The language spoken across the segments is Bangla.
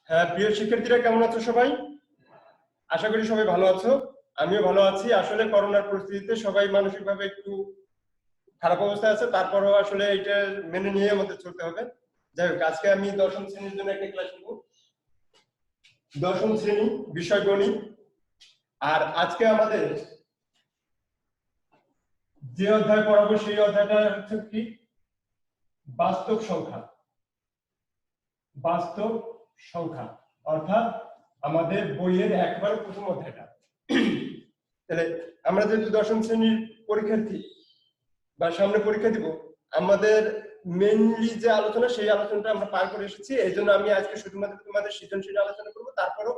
হ্যাঁ, প্রিয় শিক্ষার্থীরা কেমন আছো সবাই? আশা করি সবাই ভালো আছো। আমিও ভালো আছি। আসলে করোনার পরিস্থিতিতে সবাই মানসিকভাবে একটু খারাপ অবস্থায় আছে, তারপরেও আসলে এটা মেনে নিয়ে আমাদের চলতে হবে। যাই হোক, আজকে আমি দশম শ্রেণীর জন্য একটা ক্লাস নেব। দশম শ্রেণী, বিষয় গণিত। আর আজকে আমাদের যে অধ্যায় পড়াবো সেই অধ্যায়টা হচ্ছে কি বাস্তব সংখ্যা। বাস্তব সংখ্যা অর্থাৎ আমাদের বইয়ের একবারে প্রথম অধ্যায়টা। তাহলে আমরা যেহেতু দশম শ্রেণীর পরীক্ষার্থী বা সামনে পরীক্ষা দিব, আমাদের মেইনলি যে আলোচনা সেই আলোচনাটা আমরা পার করে এসেছি। এই জন্য আমি আজকে শুধুমাত্র তোমাদের সৃজনশীল আলোচনা করবো, তারপরও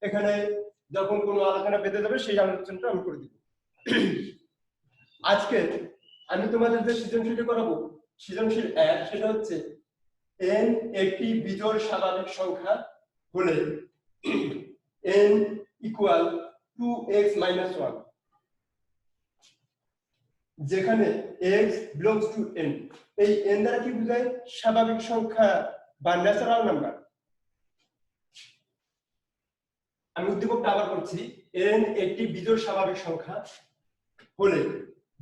এখানে যখন কোনো আলোচনা পেতে যাবে সেই আলোচনাটা আমি করে দিব। আজকে আমি তোমাদের যে সৃজনশীল করাবো, সৃজনশীল 1, সেটা হচ্ছে n একটি বিজোড় স্বাভাবিক সংখ্যা হলে n ইকুয়াল 2x - 1, যেখানে x belongs to n। এই n দ্বারা কি বোঝায়? স্বাভাবিক সংখ্যা বা ন্যাচারাল নাম্বার। আমি উদ্দীপকটা আবার করছি, n একটি বিজোড় স্বাভাবিক সংখ্যা হলে,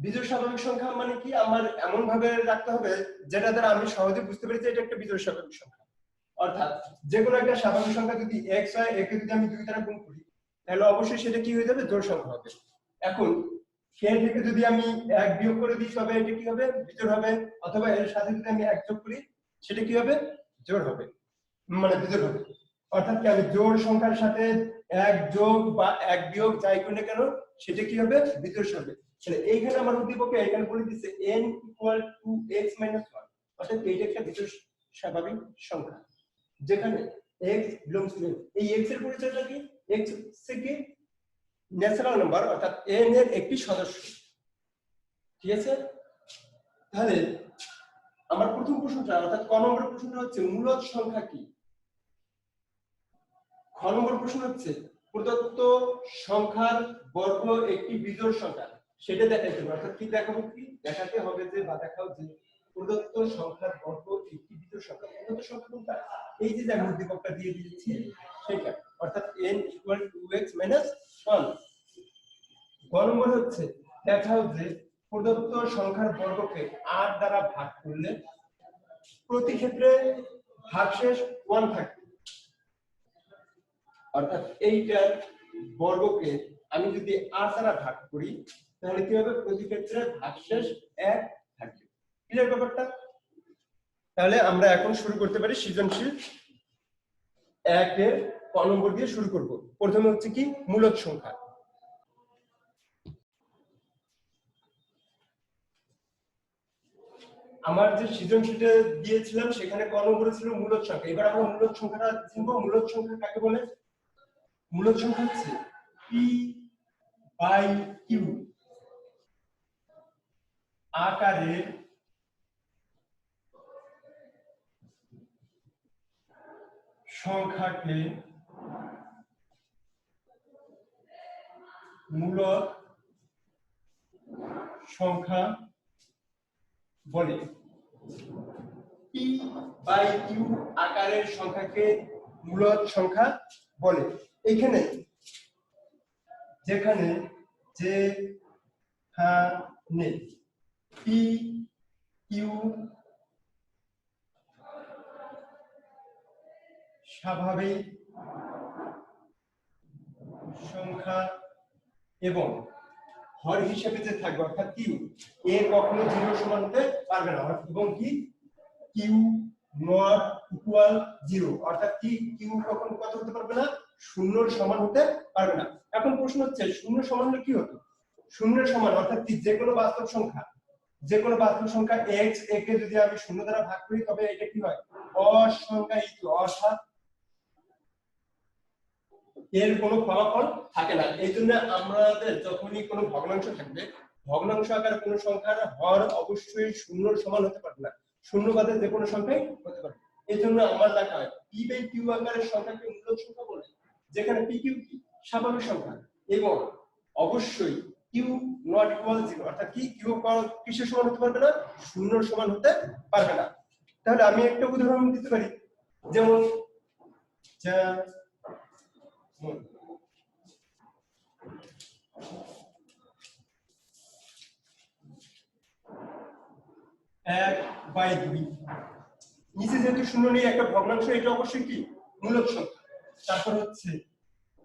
বিজোড় স্বাভাবিক সংখ্যা মানে কি আমার এমন ভাবে রাখতে হবে যেটা দ্বারা আমি সহজে বুঝতে পারি যে এটা একটা বিজোড় স্বাভাবিক সংখ্যা। অর্থাৎ যে কোনো একটা স্বাভাবিক সংখ্যা যদি x হয়, একে যদি আমি 2 দ্বারা গুণ করি তাহলে অবশ্যই সেটা কি হয়ে যাবে? জোড় সংখ্যা হবে। এখন সেই থেকে যদি আমি 1 বিয়োগ করে দিই তবে এটা কি হবে? বিজোড় হবে। অথবা এর সাথে যদি আমি 1 যোগ করি সেটা কি হবে? জোড় হবে, মানে বিজোড় হবে। অর্থাৎ কি আমি জোড় সংখ্যার সাথে 1 যোগ বা 1 বিয়োগ যাই করি না কেন সেটা কি হবে? বিজোড় হবে। তাহলে এইখানে আমার উদ্দীপকে এখানে বলে দিচ্ছে n ইকুয়াল টু x - 1, অর্থাৎ এইটা একটা বিজোড় স্বাভাবিক সংখ্যা যেখানে x belongs to n। এই x এর পরিচয়টা কি? x হচ্ছে কি ন্যাচারাল নাম্বার, অর্থাৎ n এর একটি সদস্য। ঠিক আছে? তাহলে আমার প্রথম প্রশ্নটা অর্থাৎ ক নম্বর প্রশ্নটা হচ্ছে মূলদ সংখ্যা কি? খ নম্বর প্রশ্ন হচ্ছে প্রদত্ত সংখ্যার বর্গ একটি বিজোড় সংখ্যা, সেটা দেখাইতে হবে। অর্থাৎ কি দেখাবো? কি দেখাতে হবে যে বা দেখাও যে প্রদত্ত সংখ্যার বর্গ একটি বিজোড় সংখ্যা। প্রদত্ত সংখ্যা কোনটা? এই যে আমি উদ্দীপকটা দিয়ে দিয়েছি সেটা, অর্থাৎ n ইকুয়াল টু 2x - 1। গ নম্বর হচ্ছে দেখাও যে প্রদত্ত সংখ্যার বর্গকে 8 দ্বারা ভাগ করলে প্রতি ক্ষেত্রে ভাগশেষ 1 থাকবে। অর্থাৎ এইটার বর্গকে আমি যদি 8 দ্বারা ভাগ করি তাহলে কি হবে? প্রতি ক্ষেত্রে ভাগশেষ 1 থাকবে। ক্লিয়ার ব্যাপারটা? তাহলে আমরা এখন শুরু করতে পারি সৃজনশীল 1 এর ক নম্বর দিয়ে শুরু করব। প্রথমে হচ্ছে কি মূলদ সংখ্যা। আমার যে সৃজনশীলটা দিয়েছিলাম সেখানে ক নম্বরে ছিল মূলদ সংখ্যা। এবার আমরা মূলদ সংখ্যাটা চিনব। মূলদ সংখ্যা কাকে বলে? মূলদ সংখ্যা হচ্ছে p/q আকারের সংখ্যাকে মূলদ সংখ্যা বলে। p/q আকারের সংখ্যাকে মূলদ সংখ্যা বলে। এখানে যেখানে p q স্বাভাবিক সংখ্যা এবং হর হিসেবে যে থাকবে, অর্থাৎ q এ কখনো 0 সমান হতে পারবে না, এবং কি q নট ইকুয়াল 0, অর্থাৎ কি q কখনো কত হতে পারবে না? 0 এর সমান হতে পারবে না। এখন প্রশ্ন হচ্ছে 0 সমান হলে কি হতো? 0 এর সমান অর্থাৎ কি যে কোনো বাস্তব সংখ্যা x একে যদি আমি 0 দ্বারা ভাগ করি তবে এটা কি হয়? অসংখ্যায়িত, অর্থাৎ এর কোনো ফলাফল থাকে না। এই জন্য আমাদের যখনই কোনো ভগ্নাংশ থাকবে, ভগ্নাংশ আকারে কোনো সংখ্যার হর অবশ্যই 0 এর সমান হতে পারে না, শূন্য বাদে যে কোনো সংখ্যাই হতে পারে। এই জন্য আমার লেখা হয় p/q আকারের সংখ্যাকে মূলদ সংখ্যা বলে, যেখানে p/q কি স্বাভাবিক সংখ্যা এবং অবশ্যই q নট ইকুয়াল 0, অর্থাৎ কি q কিসের সমান হতে পারবে না? 0 এর সমান হতে পারবে না। তাহলে আমি একটা উদাহরণ দিতে পারি, যেমন যেমন 1/2 নিচে যেহেতু শূন্য নেই একটা ভগ্নাংশ, এটা অবশ্যই কি মূলদ সংখ্যা। তারপর হচ্ছে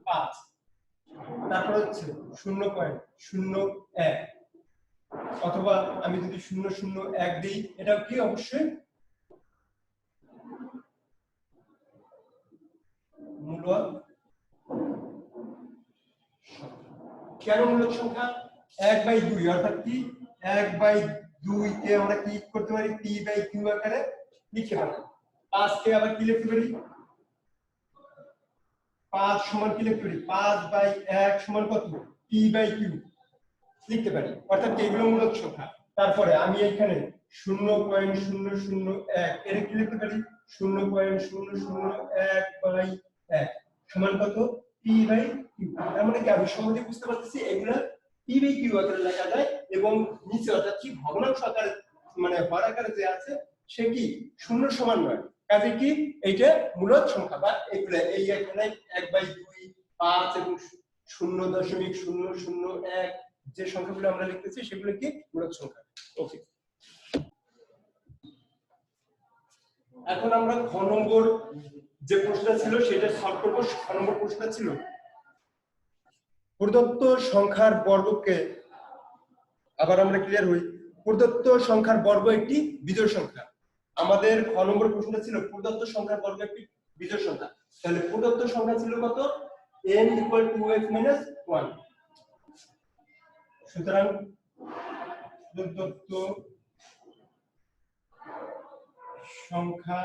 5, তারপর হচ্ছে 0.01, অথবা আমি যদি 001 দিই এটাও কি অবশ্যই মূলদ সংখ্যা। কেন মূলদ সংখ্যা? 1/2 অর্থাৎ কি 1/2 কে আমরা কি করতে পারি, p/q আকারে লিখতে পারি। 5 কে আবার কি লিখতে পারি, 5 সমান কি লিখতে পারি, 5/1 সমান কত, p/q লিখতে পারি, অর্থাৎ এগুলো মূলদ সংখ্যা। তারপরে আমি এখানে 0.001 এর কি লিখতে পারি, 0.001/1 সমান কত, p/q। তার মানে কি আমি সহজে বুঝতে পারতেছি এগুলা p/q আকারে লেখা যায়, এবং নিচে অর্থাৎ কি ভগ্নাংশ আকারে মানে হর আকারে যে আছে সে কি শূন্য সমান নয়, কাজে কি এইটা মূলদ সংখ্যা। বা এগুলা এই এখানে 1/2, 5 এবং 0.001 যে সংখ্যাগুলো আমরা লিখতেছি সেগুলো কি মূলদ সংখ্যা। ওকে, এখন আমরা খ নম্বর যে প্রশ্নটা ছিল সেটা সলভ করব। খ নম্বর প্রশ্নটা ছিল প্রদত্ত সংখ্যার বর্গকে, আবার আমরা ক্লিয়ার হই, প্রদত্ত সংখ্যার বর্গ একটি বিজোড় সংখ্যা। আমাদের খ নম্বর প্রশ্নটা ছিল প্রদত্ত সংখ্যার বর্গ একটি বিজোড় সংখ্যা। তাহলে প্রদত্ত সংখ্যা ছিল কত, n = 2x - 1। সুতরাং প্রদত্ত সংখ্যা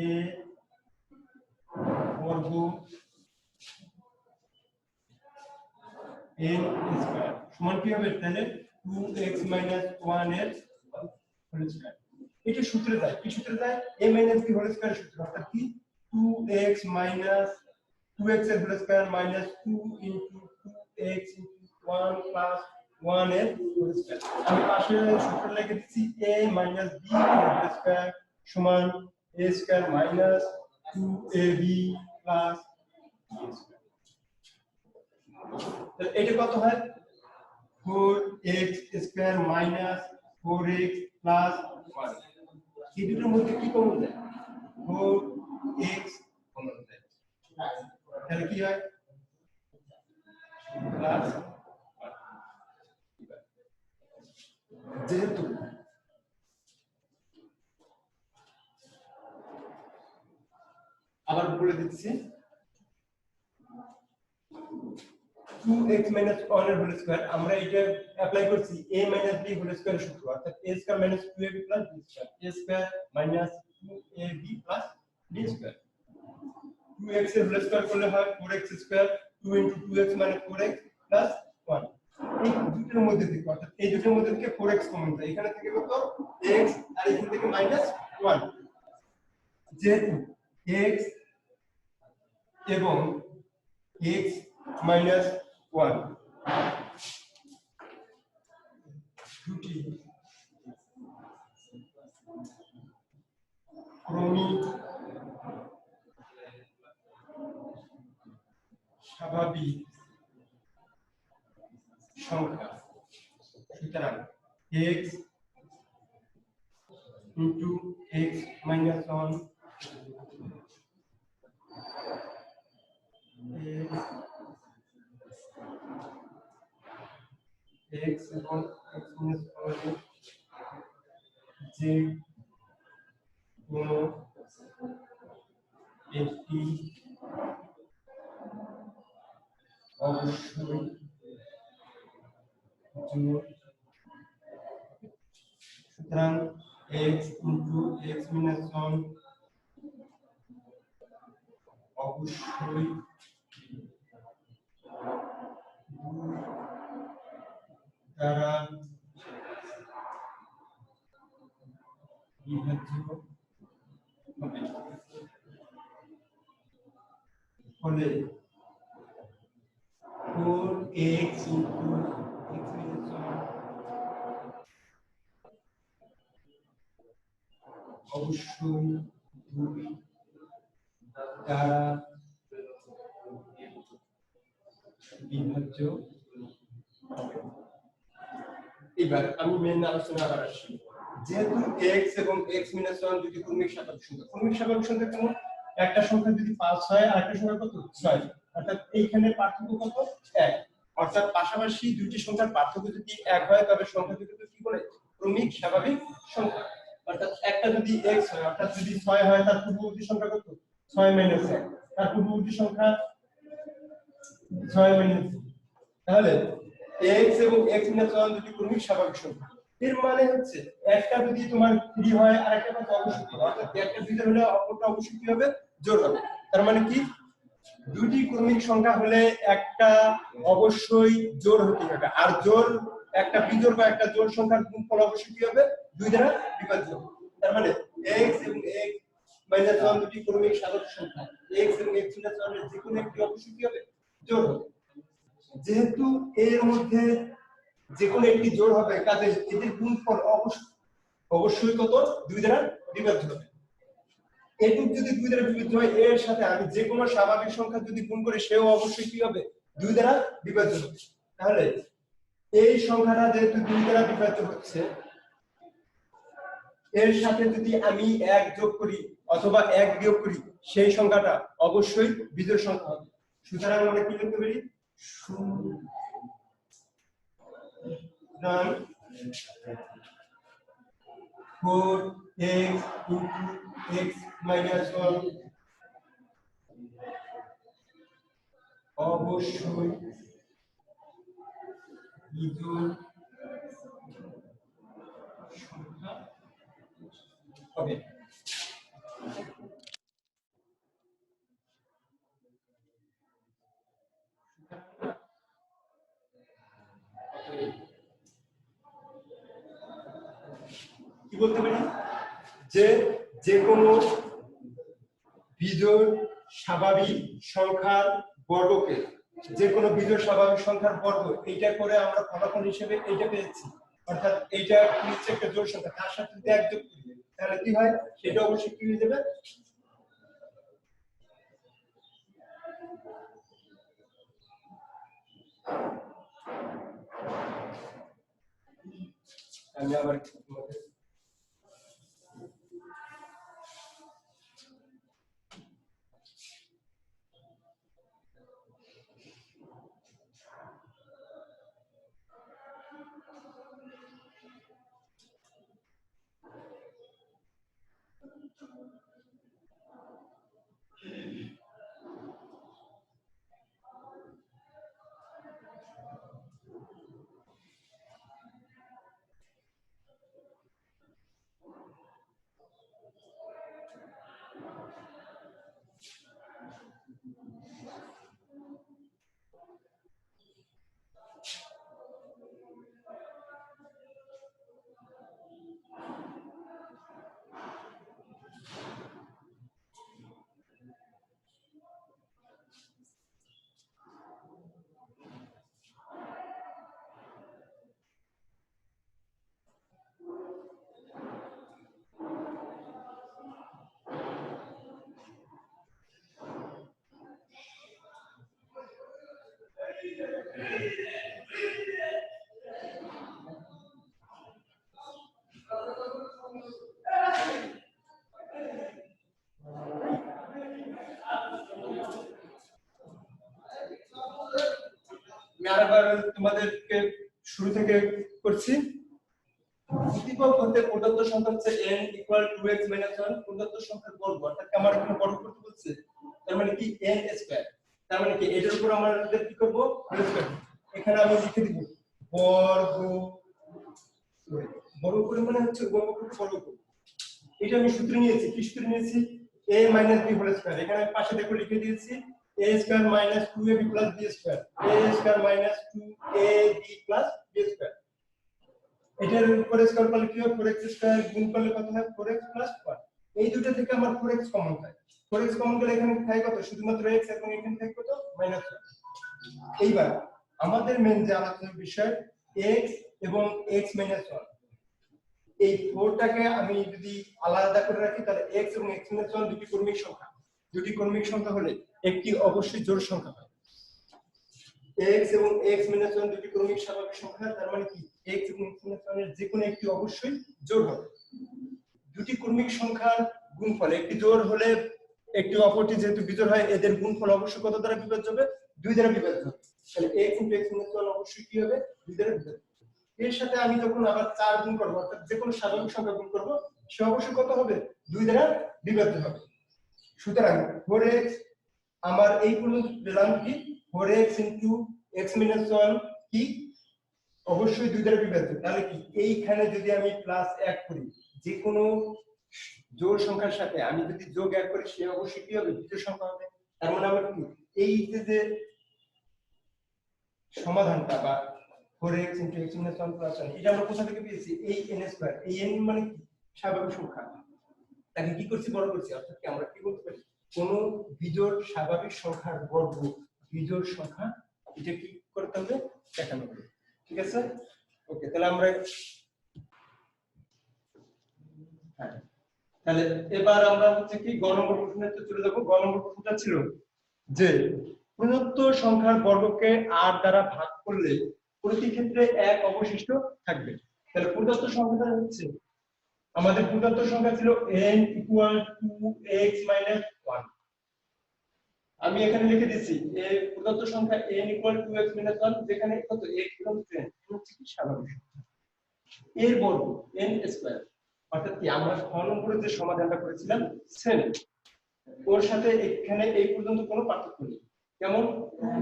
a বর্গ n স্কয়ার সমান কি হবে, তাহলে 2x - 1 এর হোল স্কয়ার। এটা সূত্রে যায়, কি সূত্রে যায়, a - b হোল স্কয়ার সূত্র, অর্থাৎ কি 2x - 2x এর whole square minus 2 * 2x * 1 plus 1 এর হোল স্কয়ার। আমি পাশে সূত্র লিখে দিচ্ছি a - b হোল স্কয়ার সমান a square minus 2ab plus b square. তাহলে এটা কত হয়, 4x square minus 4x plus 1। এই দুটোর মধ্যে কি কমন যায়, 4x কমন যায়, তাহলে কি হয় প্লাস 1। যেহেতু আবার বলে দিচ্ছি 2x - 1 এর হোল স্কয়ার, আমরা এটা অ্যাপ্লাই করছি a - b হোল স্কয়ার সূত্র, অর্থাৎ a square minus 2ab plus b square, a square minus 2ab plus b square. 2x এর হোল স্কয়ার করলে হয় 4x স্কয়ার, 2 * 2x মানে 4x প্লাস 1। এই দুটোর মধ্যে থেকে, অর্থাৎ এই দুটোর মধ্যে থেকে 4x কমন যায়, এখানে থেকে কত x আর এখান থেকে মাইনাস 1। যেহেতু x এবং x মাইনাস 1 দুটি ক্রমিক স্বাভাবিক সংখ্যা, সুতরাং x into x minus 1 x এবং x minus 1 যে কোনো একটি অবশ্যই জোড়। সুতরাং x into x minus 1 অবশ্যই দ্বারা বিভাজ্য হবে। ফলে 4x into x minus 1 অবশ্যই 2 দ্বারা বিভাজ্য হবে। এবার আমি মেন আলোচনা আবার আসি। যেহেতু x এবং x - 1 দুটি ক্রমিক স্বাভাবিক সংখ্যা, ক্রমিক স্বাভাবিক সংখ্যা কেমন? একটা সংখ্যা যদি 5 হয় আর একটা সংখ্যা কত 6, অর্থাৎ এইখানে পার্থক্য কত 1, অর্থাৎ পাশাপাশি দুইটি সংখ্যার পার্থক্য যদি 1 হয় তবে সংখ্যা দুটোকে কি বলে? ক্রমিক স্বাভাবিক সংখ্যা। অর্থাৎ একটা যদি x হয়, অর্থাৎ যদি 6 হয় তার পূর্ববর্তী সংখ্যা কত? 6 - 1, তার পূর্ববর্তী সংখ্যা 6 - 1। তাহলে x এবং x - 1 দুটি ক্রমিক স্বাভাবিক সংখ্যা। এর মানে হচ্ছে একটা যদি তোমার 3 হয় আর একটা কত অবশ্যই হবে, অর্থাৎ একটা বিজোড় হলে অপরটা অবশ্যই কি হবে? জোড় হবে। তার মানে কি দুটি ক্রমিক সংখ্যা হলে একটা অবশ্যই জোড় হতে হবে, আর জোড় একটা বিজোড় বা একটা জোড় সংখ্যার গুণফল অবশ্যই কি হবে? 2 দ্বারা বিভাজ্য। তার মানে x এবং x - 1 দুটি ক্রমিক স্বাভাবিক সংখ্যা, x এবং x - 1 এর যে কোনো একটি অবশ্যই কি হবে? জোড় হবে। যেহেতু এর মধ্যে যে কোনো একটি জোড় হবে কাজে এদের গুণফল অবশ্যই কত? 2 দ্বারা বিভাজ্য হবে। এটুক যদি 2 দ্বারা বিভাজ্য হয়, এর সাথে আমি যে কোনো স্বাভাবিক সংখ্যা যদি গুণ করি সেও অবশ্যই কি হবে? 2 দ্বারা বিভাজ্য হবে। তাহলে এই সংখ্যাটা যেহেতু 2 দ্বারা বিভাজ্য হচ্ছে, এর সাথে যদি আমি 1 যোগ করি অথবা 1 বিয়োগ করি সেই সংখ্যাটা অবশ্যই বিজোড় সংখ্যা হবে। সুতরাং আমরা কি লিখতে পারি? সুতরাং 4x * x - 1 অবশ্যই বিজোড় সংখ্যা হবে। কি বলতে পারি? যে কোনো বিজোড় স্বাভাবিক সংখ্যার বর্গকে, যে কোনো বিজোড় স্বাভাবিক সংখ্যার বর্গ এইটা করে আমরা ফলাফল হিসেবে এইটা পেয়েছি, অর্থাৎ এইটা নিচে একটা জোড় সংখ্যা, তার সাথে যদি 1 যোগ করি তাহলে কি হয়? সেটা অবশ্যই কি হয়ে যাবে? আমি আবার আরেকবার তোমাদেরকে শুরু থেকে করছি। উদ্দীপক হতে প্রদত্ত সংখ্যা হচ্ছে n = 2x - 1 প্রদত্ত সংখ্যার বর্গ, অর্থাৎ আমার এখানে বর্গ করতে বলছে, তার মানে কি n স্কয়ার। তার মানে কি এটার উপর আমাদের কি করব? Whole square. এখানে আমি লিখে দিব বর্গ, বর্গ করে মানে হচ্ছে বর্গ করব। এটা আমি সূত্র নিয়েছি, কি সূত্র নিয়েছি? a - b whole square. এখানে আমি পাশে দেখো লিখে দিয়েছি a square - 2ab + b square, a square - 2ab + b square. এটার উপরে স্কয়ার করলে কি হয়? 4x স্কয়ার গুণ করলে কত হয়? 4x + 1। এই দুটো থেকে আমার 4x কমন হয়। 4x কমন গেলে এখানে থাকে কত? শুধুমাত্র x, এবং এখানে থাকে কত? -1। এইবার আমাদের মেইন যে আলোচনার বিষয় x এবং x - 1, এই 4টাকে আমি যদি আলাদা করে রাখি তাহলে x এবং x - 1 দুটি ক্রমিক সংখ্যা, দুটি ক্রমিক সংখ্যা হলে একটি অবশ্যই জোড় সংখ্যা হয়। x এবং x minus 1 দুটি ক্রমিক স্বাভাবিক সংখ্যা, তার মানে কি x এবং x minus 1 এর যে কোনো একটি অবশ্যই জোড় হবে। দুটি ক্রমিক সংখ্যার গুণফল একটি জোড় হলে একটি অপরটি যেহেতু বিজোড় হয়, এদের গুণফল অবশ্যই কত দ্বারা বিভাজ্য হবে? 2 দ্বারা বিভাজ্য হবে। তাহলে x * x minus 1 অবশ্যই কি হবে? 2 দ্বারা বিভাজ্য। এর সাথে আমি যখন আবার 4 গুণ করব, অর্থাৎ যে কোনো স্বাভাবিক সংখ্যা গুণ করব, সে অবশ্যই কত হবে? 2 দ্বারা বিভাজ্য হবে। সুতরাং 4x আমার এই পর্যন্ত পেলাম কি 4x * x minus 1 কি অবশ্যই 2 দ্বারা বিভাজ্য। তাহলে কি এইখানে যদি আমি প্লাস 1 করি, যে কোনো জোড় সংখ্যার সাথে আমি যদি যোগ 1 করি, সে অবশ্যই কি হবে? বিজোড় সংখ্যা হবে। তার মানে আমরা কি এই যে সমাধানটা বা 4x * x minus 1 + 1 এটা আমরা কোথা থেকে পেয়েছি? এই n²। এই n মানে কি? স্বাভাবিক সংখ্যা। তাকে কি করছি? বড় করছি। অর্থাৎ কি আমরা কি বলতে পারি? কোন বিজোড় স্বাভাবিক সংখ্যার বর্গ বিজোড় সংখ্যা, এটা কি করতে হবে? দেখানো হবে। ঠিক আছে? ওকে, তাহলে আমরা হ্যাঁ, তাহলে এবার আমরা হচ্ছে কি গ নম্বর প্রশ্নে চলে যাব। গ নম্বর প্রশ্নটা ছিল যে প্রদত্ত সংখ্যার বর্গকে r দ্বারা ভাগ করলে প্রতি ক্ষেত্রে 1 অবশিষ্ট থাকবে। তাহলে প্রদত্ত সংখ্যাটা হচ্ছে, আমাদের প্রদত্ত সংখ্যা ছিল n = x - 1। আমি এখানে লিখে দিচ্ছি এই প্রদত্ত সংখ্যা n = x - 1, যেখানে কত x এবং 10 হচ্ছে কি স্বাভাবিক সংখ্যা। এর বর্গ n²। অর্থাৎ কি আমরা খ নম্বরে যে সমাধানটা করেছিলাম সেম, ওর সাথে এখানে এই পর্যন্ত কোনো পার্থক্য নেই। যেমন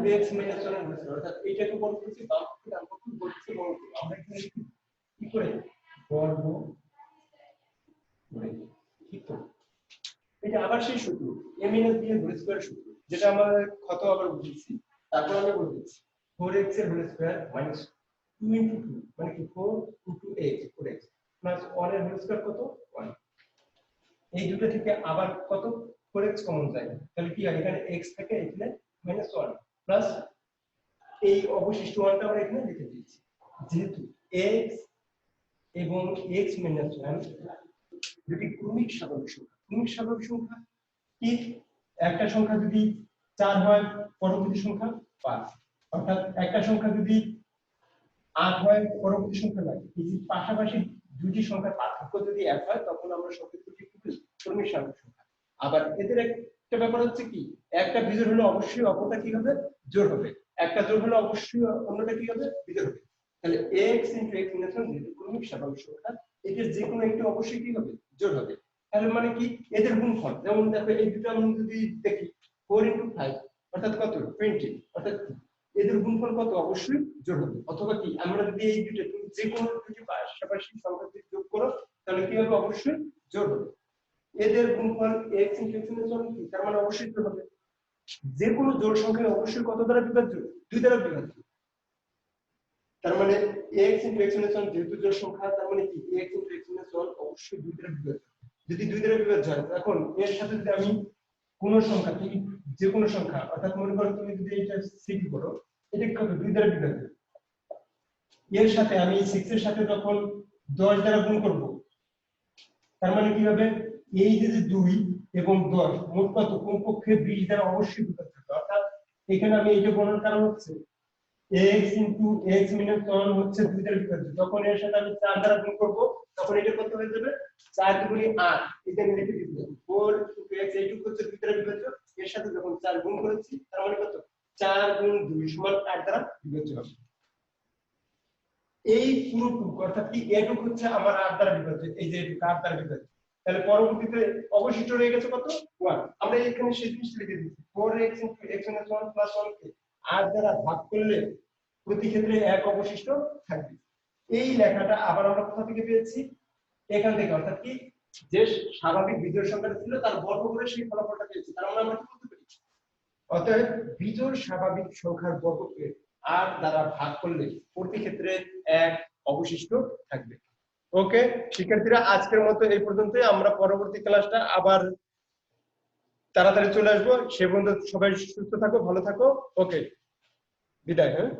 2x - 1 হয়েছে, অর্থাৎ এইটাকে বর্গ করছি, বাম পক্ষে ডান পক্ষে বর্গকে বর্গ করব। আমরা এখানে কি করে বর্গ করে, ঠিক তো? এটা আবার সেই সূত্র a - b এর হোল স্কয়ার সূত্র, যেটা আমরা কত আবার বুঝেছি। তারপর আমি বলে দিচ্ছি 4x এর হোল স্কয়ার মাইনাস 2 * 2 মানে কি 4 * x 4x প্লাস 1 এর হোল স্কয়ার কত 1। এই দুটো থেকে আবার কত 4x কমন যায়, তাহলে কি হয়? এখানে x থাকে, এখানে -1 প্লাস এই অবশিষ্ট 1টা আমরা এখানে লিখে দিয়েছি। যেহেতু x এবং x - 1 দুটি ক্রমিক স্বাভাবিক সংখ্যা। ক্রমিক স্বাভাবিক সংখ্যা কি? একটা সংখ্যা যদি 4 হয়, পরবর্তী সংখ্যা 5। অর্থাৎ একটা সংখ্যা যদি 8 হয়, পরবর্তী সংখ্যা 9। এই যে পাশাপাশি দুটি সংখ্যার পার্থক্য যদি 1 হয়, তখন আমরা সংকেতটি কি বলি? ক্রমিক স্বাভাবিক সংখ্যা। আবার এদের একটা ব্যাপার হচ্ছে কি, একটা বিজোড় হলে অবশ্যই অপরটা কি হবে? জোড় হবে। একটা জোড় হলে অবশ্যই অন্যটা কি হবে? বিজোড় হবে। তাহলে x * x minus 1 যেহেতু ক্রমিক স্বাভাবিক সংখ্যা, এদের যে কোনো একটি অবশ্যই কি হবে? জোড় হবে। তাহলে মানে কি এদের গুণফল, যেমন দেখো এই দুটো আমরা যদি দেখি 4 * 5 অর্থাৎ কত 20, অর্থাৎ এদের গুণফল কত? অবশ্যই জোড় হবে। অথবা কি আমরা যদি এই দুটো যে কোনো দুটি পাশাপাশি সংখ্যা যদি যোগ করো, তাহলে কি হবে? অবশ্যই জোড় হবে। এদের গুণফল x * x minus 1 কি? তার মানে অবশ্যই জোড় হবে। যে কোনো জোড় সংখ্যা অবশ্যই কত দ্বারা বিভাজ্য? 2 দ্বারা বিভাজ্য। তার মানে x * x minus 1 যেহেতু জোড় সংখ্যা, তার মানে কি x * x minus 1 অবশ্যই 2 দ্বারা বিভাজ্য। যদি 2 দ্বারা বিভাজ্য হয়, এখন এর সাথে যদি আমি কোন সংখ্যা, তুমি যে কোনো সংখ্যা, অর্থাৎ মনে করো তুমি যদি এটা 6 করো, এটা কত? 2 দ্বারা বিভাজ্য। এর সাথে আমি 6 এর সাথে যখন 10 দ্বারা গুণ করব, তার মানে কি হবে? এই যে 2 এবং 10 মোট কত? কমপক্ষে 20 দ্বারা অবশ্যই বিভাজ্য হবে। অর্থাৎ এখানে আমি এইটা বলার কারণ হচ্ছে x * x minus 1 হচ্ছে 2 দ্বারা বিভাজ্য। যখন এর সাথে আমি 4 দ্বারা গুণ করব, তখন এটা কত হয়ে যাবে? 4 * 8। এটা আমি লিখে দিচ্ছি 4 * x এইটুকু হচ্ছে 2 দ্বারা বিভাজ্য। এর সাথে যখন 4 গুণ করেছি, তার মানে কত? 4 × 2 = 8 দ্বারা বিভাজ্য হবে। এই পুরোটুকু অর্থাৎ কি এটুকু হচ্ছে আমার 8 দ্বারা বিভাজ্য। এই যে এটুকু 8 দ্বারা বিভাজ্য। তাহলে পরবর্তীতে অবশিষ্ট রয়ে গেছে কত? 1। আমরা এখানে সেই জিনিসটা লিখে দিচ্ছি 4x * x minus 1 + 1 কে 8 দ্বারা ভাগ করলে প্রতি ক্ষেত্রে 1 অবশিষ্ট থাকবে। এই লেখাটা আবার আমরা কোথা থেকে পেয়েছি? এখান থেকে, অর্থাৎ কি যে স্বাভাবিক বিজোড় সংখ্যাটা ছিল তার বর্গ করে সেই ফলাফলটা পেয়েছি। তার মানে আমরা কি বলতে পারি? অতএব বিজোড় স্বাভাবিক সংখ্যার বর্গকে 8 দ্বারা ভাগ করলে প্রতি ক্ষেত্রে 1 অবশিষ্ট থাকবে। ওকে শিক্ষার্থীরা, আজকের মতো এই পর্যন্তই। আমরা পরবর্তী ক্লাসটা আবার তাড়াতাড়ি চলে আসবো। সে পর্যন্ত সবাই সুস্থ থাকো, ভালো থাকো। ওকে, বিদায়। হ্যাঁ।